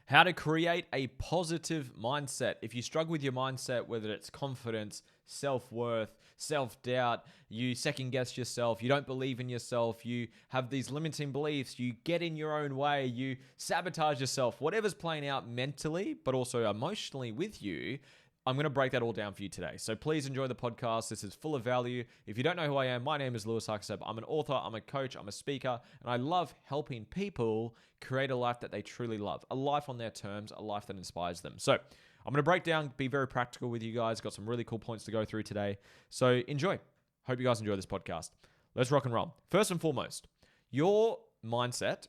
How to create a positive mindset. If you struggle with your mindset, whether it's confidence, self-worth, self-doubt, you second guess yourself, you don't believe in yourself, you have these limiting beliefs, you get in your own way, you sabotage yourself, whatever's playing out mentally, but also emotionally with you, I'm going to break that all down for you today. So please enjoy the podcast. This is full of value. If you don't know who I am, my name is Lewis Huxab. I'm an author, I'm a coach, I'm a speaker, and I love helping people create a life that they truly love, a life on their terms, a life that inspires them. So I'm going to break down, be very practical with you guys. Got some really cool points to go through today. So enjoy. Hope you guys enjoy this podcast. Let's rock and roll. First and foremost, your mindset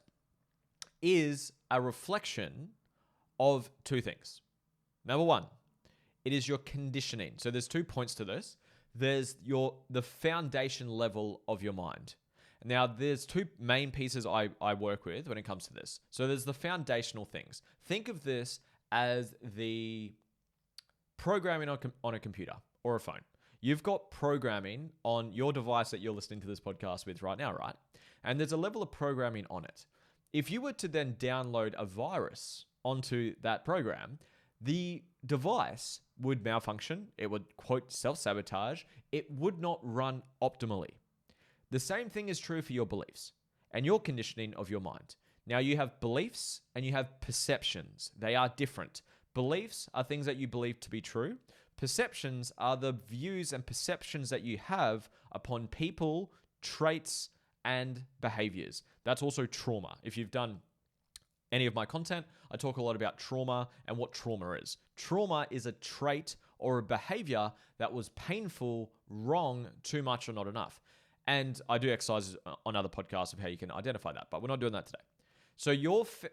is a reflection of two things. Number one, it is your conditioning. So there's 2 points to this. There's the foundation level of your mind. Now, there's 2 main pieces I work with when it comes to this. So there's the foundational things. Think of this as the programming on a computer or a phone. You've got programming on your device that you're listening to this podcast with right now, right? And there's a level of programming on it. If you were to then download a virus onto that program, the device would malfunction. It would, quote, self-sabotage. It would not run optimally. The same thing is true for your beliefs and your conditioning of your mind. Now, you have beliefs and you have perceptions. They are different. Beliefs are things that you believe to be true. Perceptions are the views and perceptions that you have upon people, traits, and behaviors. That's also trauma. If you've done any of my content, I talk a lot about trauma and what trauma is. Trauma is a trait or a behavior that was painful, wrong, too much, or not enough. And I do exercises on other podcasts of how you can identify that, but we're not doing that today. So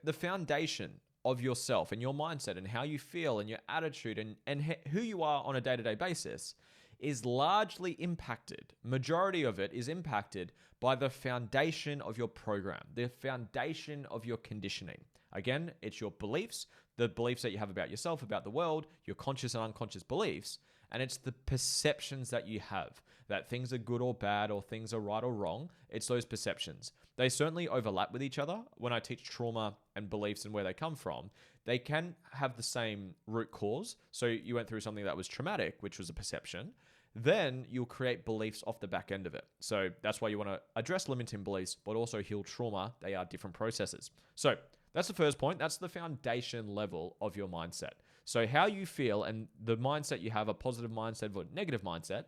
the foundation of yourself and your mindset and how you feel and your attitude and who you are on a day-to-day basis is largely impacted. Majority of it is impacted by the foundation of your program, the foundation of your conditioning. Again, it's your beliefs, the beliefs that you have about yourself, about the world, your conscious and unconscious beliefs, and it's the perceptions that you have, that things are good or bad or things are right or wrong. It's those perceptions. They certainly overlap with each other. When I teach trauma and beliefs and where they come from, they can have the same root cause. So you went through something that was traumatic, which was a perception. Then you'll create beliefs off the back end of it. So that's why you want to address limiting beliefs, but also heal trauma. They are different processes. So that's the first point. That's the foundation level of your mindset. So how you feel and the mindset you have, a positive mindset or negative mindset,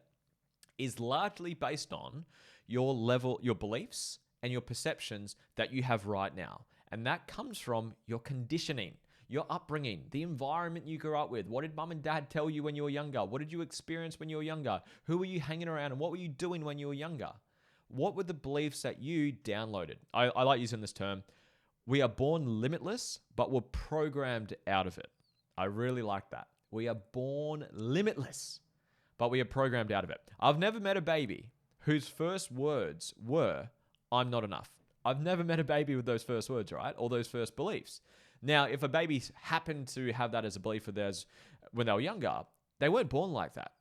is largely based on your level, your beliefs and your perceptions that you have right now. And that comes from your conditioning, your upbringing, the environment you grew up with. What did mum and dad tell you when you were younger? What did you experience when you were younger? Who were you hanging around and what were you doing when you were younger? What were the beliefs that you downloaded? I like using this term. We are born limitless, but we're programmed out of it. I really like that. We are born limitless, but we are programmed out of it. I've never met a baby whose first words were, I'm not enough. I've never met a baby with those first words, right? Or those first beliefs. Now, if a baby happened to have that as a belief of theirs when they were younger, they weren't born like that.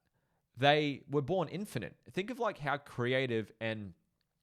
They were born infinite. Think of like how creative and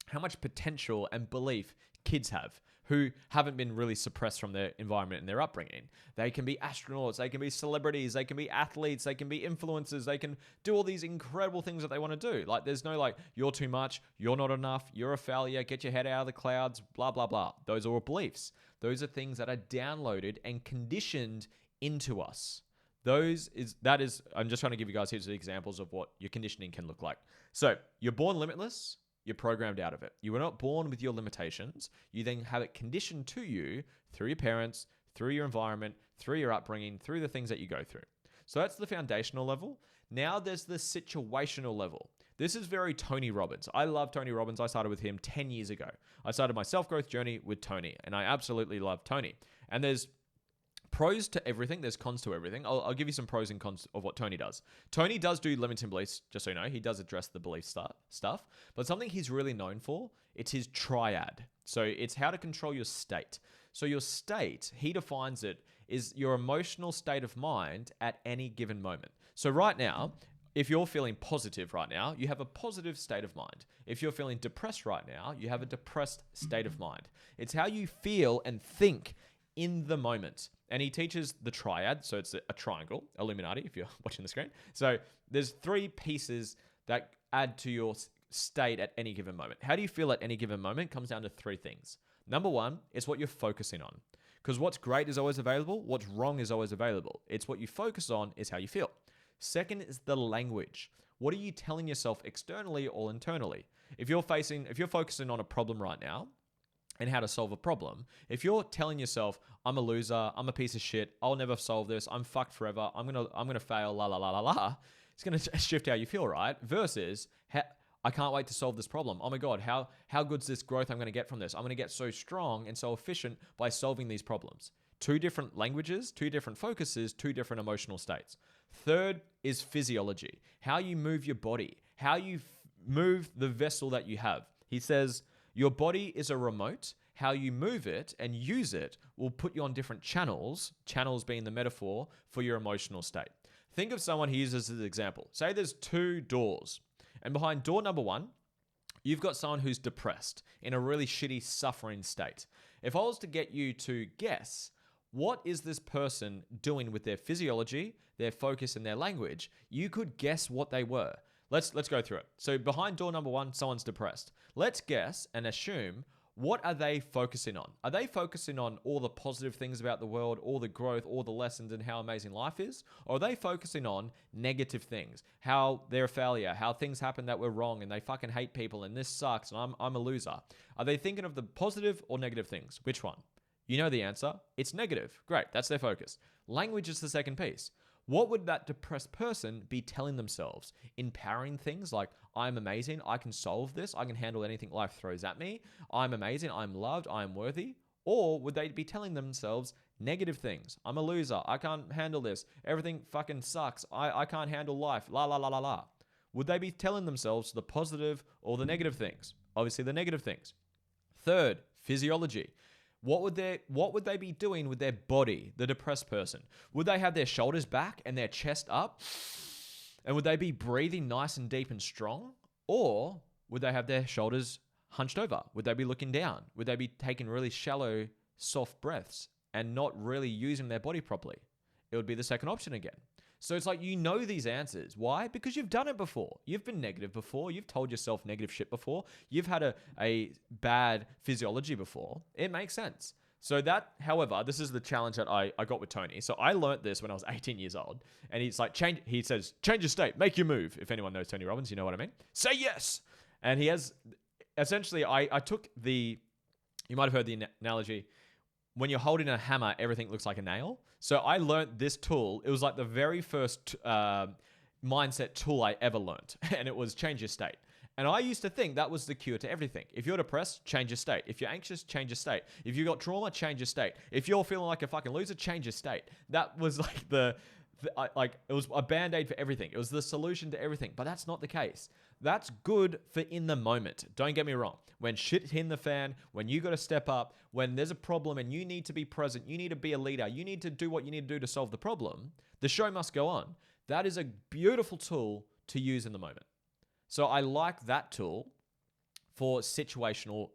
how much potential and belief kids have who haven't been really suppressed from their environment and their upbringing. They can be astronauts, they can be celebrities, they can be athletes, they can be influencers, they can do all these incredible things that they want to do. Like there's no like, you're too much, you're not enough, you're a failure, get your head out of the clouds, blah, blah, blah. Those are all beliefs. Those are things that are downloaded and conditioned into us. I'm just trying to give you guys here's the examples of what your conditioning can look like. So you're born limitless. You're programmed out of it. You were not born with your limitations. You then have it conditioned to you through your parents, through your environment, through your upbringing, through the things that you go through. So that's the foundational level. Now there's the situational level. This is very Tony Robbins. I love Tony Robbins. I started with him 10 years ago. I started my self-growth journey with Tony, and I absolutely love Tony. And there's pros to everything. There's cons to everything. I'll give you some pros and cons of what Tony does. Tony does do limiting beliefs, just so you know. He does address the belief stuff. But something he's really known for, it's his triad. So it's how to control your state. So your state, he defines it, is your emotional state of mind at any given moment. So right now, if you're feeling positive right now, you have a positive state of mind. If you're feeling depressed right now, you have a depressed state of mind. It's how you feel and think in the moment. And he teaches the triad. So it's a triangle, Illuminati, if you're watching the screen. So there's 3 pieces that add to your state at any given moment. How do you feel at any given moment comes down to 3 things. Number 1 is what you're focusing on. Because what's great is always available. What's wrong is always available. It's what you focus on is how you feel. Second is the language. What are you telling yourself externally or internally? If you're focusing on a problem right now and how to solve a problem, if you're telling yourself, I'm a loser, I'm a piece of shit, I'll never solve this, I'm fucked forever, I'm gonna fail, la la la la la, it's gonna shift how you feel, right? Versus, I can't wait to solve this problem. Oh my God, how good's this growth I'm going to get from this? I'm going to get so strong and so efficient by solving these problems. 2 different languages, 2 different focuses, 2 different emotional states. Third is physiology, how you move your body, how you move the vessel that you have. He says, your body is a remote. How you move it and use it will put you on different channels being the metaphor for your emotional state. Think of someone he uses as an example. Say there's 2 doors. And behind door number 1, you've got someone who's depressed in a really shitty, suffering state. If I was to get you to guess, what is this person doing with their physiology, their focus, and their language, you could guess what they were. Let's go through it. So behind door number 1, someone's depressed. Let's guess and assume, what are they focusing on? Are they focusing on all the positive things about the world, all the growth, all the lessons, and how amazing life is? Or are they focusing on negative things? How they're a failure, how things happen that were wrong, and they fucking hate people, and this sucks, and I'm a loser. Are they thinking of the positive or negative things? Which one? You know the answer. It's negative. Great, that's their focus. Language is the second piece. What would that depressed person be telling themselves? Empowering things like, I'm amazing, I can solve this, I can handle anything life throws at me, I'm amazing, I'm loved, I'm worthy? Or would they be telling themselves negative things? I'm a loser, I can't handle this, everything fucking sucks, I can't handle life, la la la la la. Would they be telling themselves the positive or the negative things? Obviously the negative things. Third, physiology. What would they be doing with their body, the depressed person? Would they have their shoulders back and their chest up? And would they be breathing nice and deep and strong? Or would they have their shoulders hunched over? Would they be looking down? Would they be taking really shallow, soft breaths and not really using their body properly? It would be the second option again. So it's like, you know these answers. Why? Because you've done it before. You've been negative before. You've told yourself negative shit before. You've had a bad physiology before. It makes sense. So that, however, this is the challenge that I got with Tony. So I learnt this when I was 18 years old. And he says, change your state, make your move. If anyone knows Tony Robbins, you know what I mean. Say yes. And he has, essentially, I took you might have heard the analogy, when you're holding a hammer, everything looks like a nail. So I learned this tool. It was like the very first mindset tool I ever learned. And it was change your state. And I used to think that was the cure to everything. If you're depressed, change your state. If you're anxious, change your state. If you got trauma, change your state. If you're feeling like a fucking loser, change your state. That was like it was a band-aid for everything. It was the solution to everything. But that's not the case. That's good for in the moment. Don't get me wrong. When shit hit the fan, when you got to step up, when there's a problem and you need to be present, you need to be a leader, you need to do what you need to do to solve the problem, the show must go on. That is a beautiful tool to use in the moment. So I like that tool for situational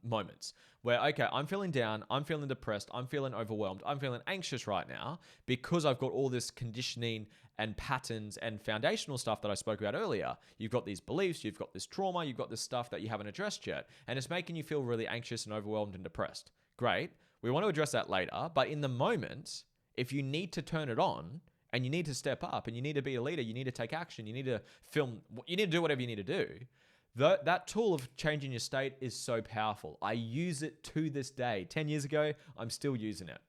moments where, okay, I'm feeling down, I'm feeling depressed, I'm feeling overwhelmed, I'm feeling anxious right now because I've got all this conditioning and patterns and foundational stuff that I spoke about earlier. You've got these beliefs, you've got this trauma, you've got this stuff that you haven't addressed yet, and it's making you feel really anxious and overwhelmed and depressed. Great. We want to address that later, but in the moment, if you need to turn it on, and you need to step up, and you need to be a leader, you need to take action, you need to film, you need to do whatever you need to do. That tool of changing your state is so powerful. I use it to this day. 10 years ago, I'm still using it.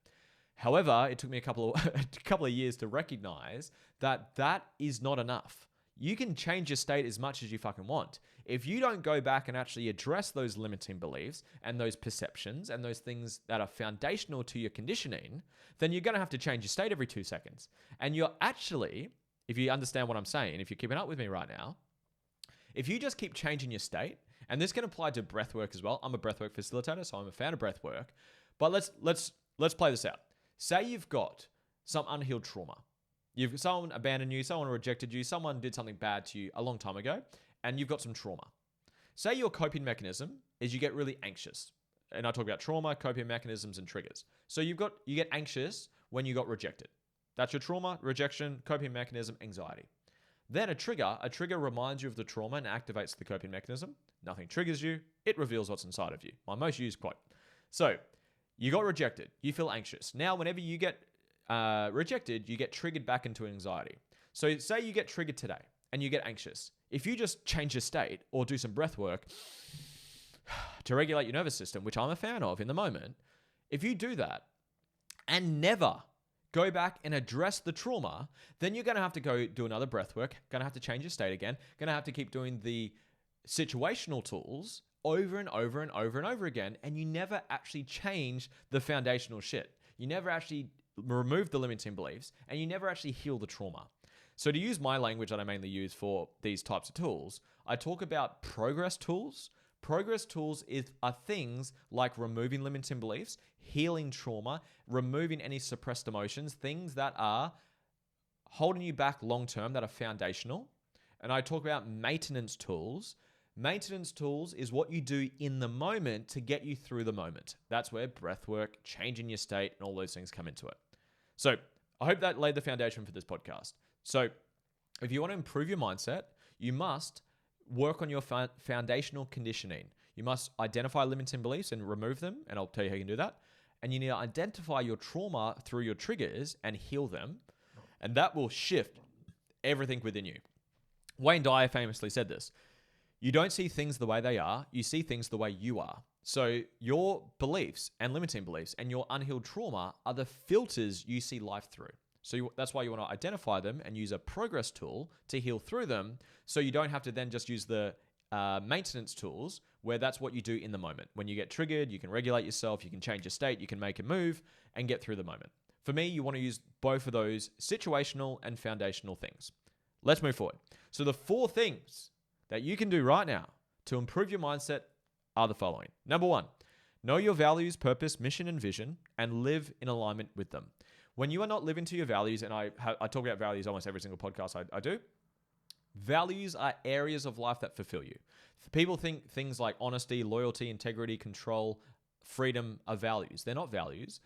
However, it took me a couple of years to recognize that that is not enough. You can change your state as much as you fucking want. If you don't go back and actually address those limiting beliefs and those perceptions and those things that are foundational to your conditioning, then you're going to have to change your state every 2 seconds. And you're actually, if you understand what I'm saying, if you're keeping up with me right now, if you just keep changing your state, and this can apply to breathwork as well. I'm a breathwork facilitator, so I'm a fan of breathwork. But let's play this out. Say you've got some unhealed trauma. Someone abandoned you, someone rejected you, someone did something bad to you a long time ago, and you've got some trauma. Say your coping mechanism is you get really anxious. and I talk about trauma, coping mechanisms, and triggers. So you get anxious when you got rejected. That's your trauma, rejection, coping mechanism, anxiety. Then a trigger reminds you of the trauma and activates the coping mechanism. Nothing triggers you. It reveals what's inside of you. My most used quote. So you got rejected. You feel anxious. Now, whenever you get rejected, you get triggered back into anxiety. So say you get triggered today and you get anxious. If you just change your state or do some breath work to regulate your nervous system, which I'm a fan of in the moment, if you do that and never go back and address the trauma, then you're going to have to go do another breath work, going to have to change your state again, going to have to keep doing the situational tools over and over and over and over again, and you never actually change the foundational shit. You never actually remove the limiting beliefs, and you never actually heal the trauma. So to use my language that I mainly use for these types of tools, I talk about progress tools. Progress tools are things like removing limiting beliefs, healing trauma, removing any suppressed emotions, things that are holding you back long-term, that are foundational. And I talk about maintenance tools. Maintenance tools is what you do in the moment to get you through the moment. That's where breath work, changing your state, and all those things come into it. So I hope that laid the foundation for this podcast. So if you want to improve your mindset, you must work on your foundational conditioning. You must identify limiting beliefs and remove them, and I'll tell you how you can do that. And you need to identify your trauma through your triggers and heal them, and that will shift everything within you. Wayne Dyer famously said this: you don't see things the way they are, you see things the way you are. So your beliefs and limiting beliefs and your unhealed trauma are the filters you see life through. So that's why you want to identify them and use a progress tool to heal through them, so you don't have to then just use the maintenance tools, where that's what you do in the moment. When you get triggered, you can regulate yourself, you can change your state, you can make a move and get through the moment. For me, you want to use both of those situational and foundational things. Let's move forward. So the 4 things that you can do right now to improve your mindset are the following. Number 1, know your values, purpose, mission, and vision, and live in alignment with them. When you are not living to your values, and I talk about values almost every single podcast I do, values are areas of life that fulfill you. People think things like honesty, loyalty, integrity, control, freedom are values. They're not values.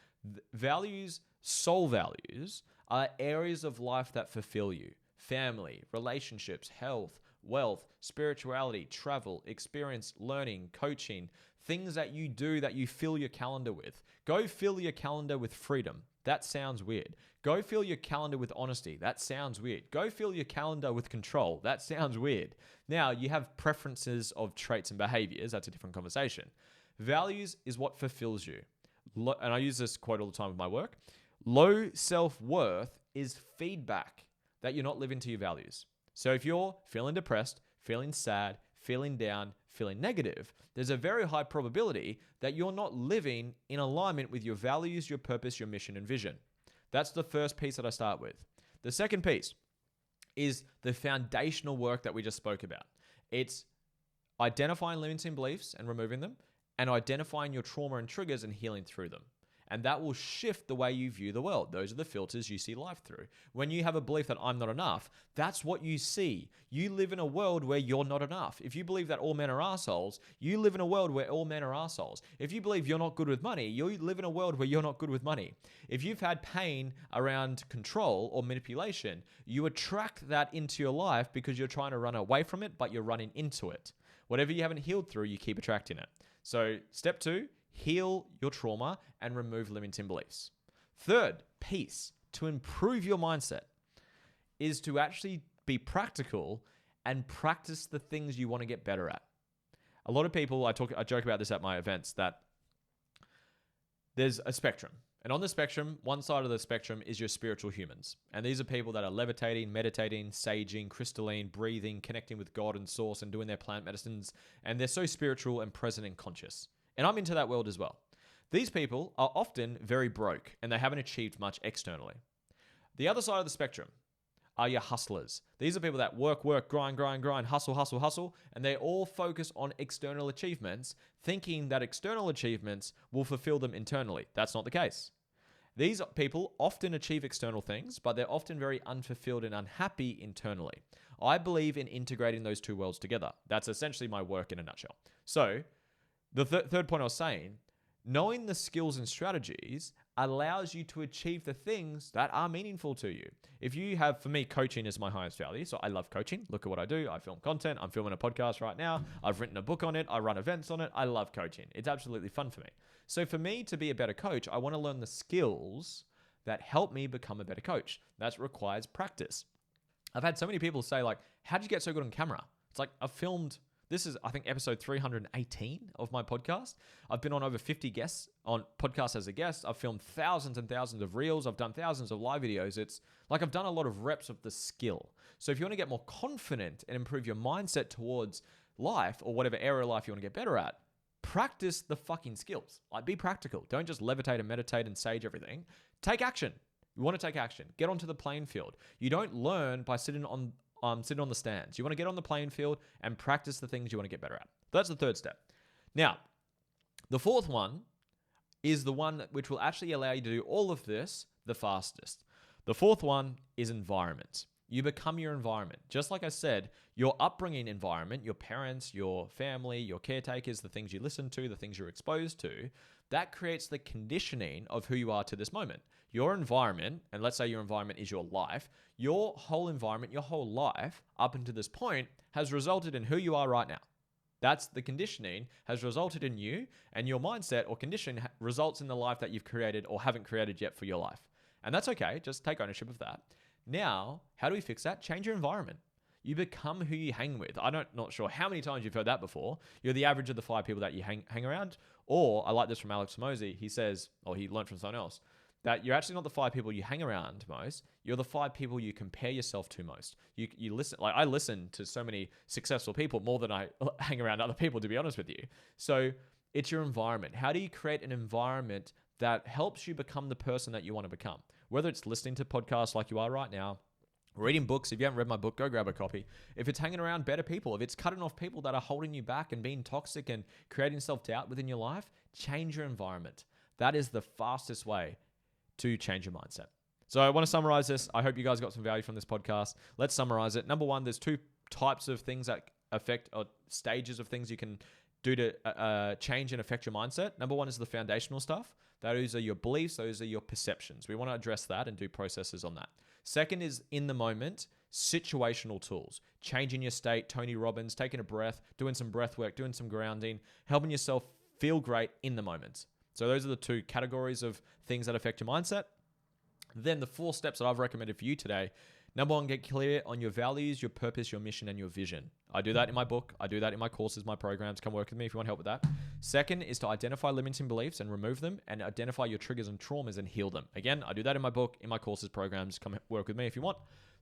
Values, soul values, are areas of life that fulfill you. Family, relationships, health, wealth, spirituality, travel, experience, learning, coaching, things that you do that you fill your calendar with. Go fill your calendar with freedom. That sounds weird. Go fill your calendar with honesty. That sounds weird. Go fill your calendar with control. That sounds weird. Now, you have preferences of traits and behaviors. That's a different conversation. Values is what fulfills you. And I use this quote all the time with my work. Low self-worth is feedback that you're not living to your values. So if you're feeling depressed, feeling sad, feeling down, feeling negative, there's a very high probability that you're not living in alignment with your values, your purpose, your mission, and vision. That's the first piece that I start with. The second piece is the foundational work that we just spoke about. It's identifying limiting beliefs and removing them, and identifying your trauma and triggers and healing through them. And that will shift the way you view the world. Those are the filters you see life through. When you have a belief that I'm not enough, that's what you see. You live in a world where you're not enough. If you believe that all men are assholes, you live in a world where all men are assholes. If you believe you're not good with money, you live in a world where you're not good with money. If you've had pain around control or manipulation, you attract that into your life because you're trying to run away from it, but you're running into it. Whatever you haven't healed through, you keep attracting it. So step 2, heal your trauma and remove limiting beliefs. Third piece to improve your mindset is to actually be practical and practice the things you want to get better at. A lot of people, I joke about this at my events, that there's a spectrum. And on the spectrum, one side of the spectrum is your spiritual humans. And these are people that are levitating, meditating, saging, crystalline, breathing, connecting with God and source and doing their plant medicines. And they're so spiritual and present and conscious. And I'm into that world as well. These people are often very broke and they haven't achieved much externally. The other side of the spectrum are your hustlers. These are people that work, grind, hustle, and they all focus on external achievements, thinking that external achievements will fulfill them internally. That's not the case. These people often achieve external things, but they're often very unfulfilled and unhappy internally. I believe in integrating those two worlds together. That's essentially my work in a nutshell. So, the third point I was saying, Knowing the skills and strategies allows you to achieve the things that are meaningful to you. If you have, for me, coaching is my highest value. So I love coaching. Look at what I do. I film content. I'm filming a podcast right now. I've written a book on it. I run events on it. I love coaching. It's absolutely fun for me. So for me to be a better coach, I want to learn the skills that help me become a better coach. That requires practice. I've had so many people say like, how did you get so good on camera? It's like I've filmed, this is I think episode 318 of my podcast. I've been on over 50 guests on podcasts as a guest. I've filmed thousands and thousands of reels. I've done thousands of live videos. It's like I've done a lot of reps of the skill. So if you want to get more confident and improve your mindset towards life or whatever area of life you want to get better at, practice the fucking skills. Like be practical. Don't just levitate and meditate and sage everything. Take action. You want to take action. Get onto the playing field. You don't learn by sitting on the stands. You want to get on the playing field and practice the things you want to get better at. That's the third step. Now, the fourth one is the one which will actually allow you to do all of this the fastest. The fourth one is environment. You become your environment. Just like I said, your upbringing environment, your parents, your family, your caretakers, the things you listen to, the things you're exposed to, that creates the conditioning of who you are to this moment. Your environment, and let's say your environment is your life, your whole environment, your whole life up until this point has resulted in who you are right now. That's the conditioning has resulted in you, and your mindset or condition results in the life that you've created or haven't created yet for your life. And that's okay. Just take ownership of that. Now, how do we fix that? Change your environment. You become who you hang with. Not sure how many times you've heard that before. You're the average of the 5 people that you hang around. Or I like this from Alex Mosey. He says, or he learned from someone else, that you're actually not the 5 people you hang around most. You're the 5 people you compare yourself to most. You listen, like I listen to so many successful people more than I hang around other people, to be honest with you. So it's your environment. How do you create an environment that helps you become the person that you want to become? Whether it's listening to podcasts like you are right now, reading books. If you haven't read my book, go grab a copy. If it's hanging around better people, if it's cutting off people that are holding you back and being toxic and creating self-doubt within your life, change your environment. That is the fastest way to change your mindset. So I want to summarize this. I hope you guys got some value from this podcast. Let's summarize it. Number one, there's 2 types of things that affect, or stages of things you can do to change and affect your mindset. Number one is the foundational stuff. Those are your beliefs. Those are your perceptions. We want to address that and do processes on that. Second is in the moment, situational tools. Changing your state, Tony Robbins, taking a breath, doing some breath work, doing some grounding, helping yourself feel great in the moment. So those are the 2 categories of things that affect your mindset. Then the 4 steps that I've recommended for you today. Number one, get clear on your values, your purpose, your mission, and your vision. I do that in my book. I do that in my courses, my programs. Come work with me if you want help with that. Second is to identify limiting beliefs and remove them, and identify your triggers and traumas and heal them. Again, I do that in my book, in my courses, programs. Come work with me if you want.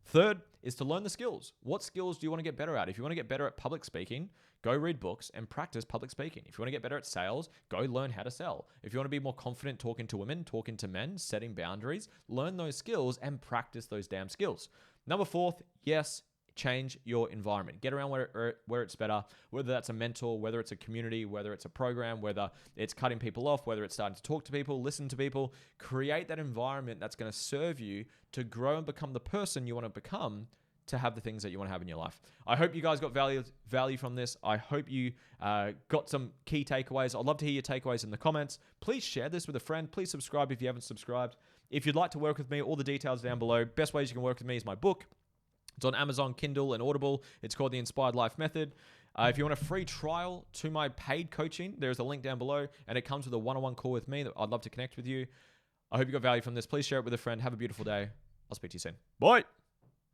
Third is to learn the skills. What skills do you want to get better at? If you want to get better at public speaking, go read books and practice public speaking. If you want to get better at sales, go learn how to sell. If you want to be more confident talking to women, talking to men, setting boundaries, learn those skills and practice those damn skills. Number 4, yes, change your environment. Get around where it's better, whether that's a mentor, whether it's a community, whether it's a program, whether it's cutting people off, whether it's starting to talk to people, listen to people. Create that environment that's going to serve you to grow and become the person you want to become, to have the things that you want to have in your life. I hope you guys got value from this. I hope you got some key takeaways. I'd love to hear your takeaways in the comments. Please share this with a friend. Please subscribe if you haven't subscribed. If you'd like to work with me, all the details down below. Best ways you can work with me is my book. It's on Amazon, Kindle, and Audible. It's called The Inspired Life Method. If you want a free trial to my paid coaching, there's a link down below, and it comes with a one-on-one call with me. I'd love to connect with you. I hope you got value from this. Please share it with a friend. Have a beautiful day. I'll speak to you soon. Bye.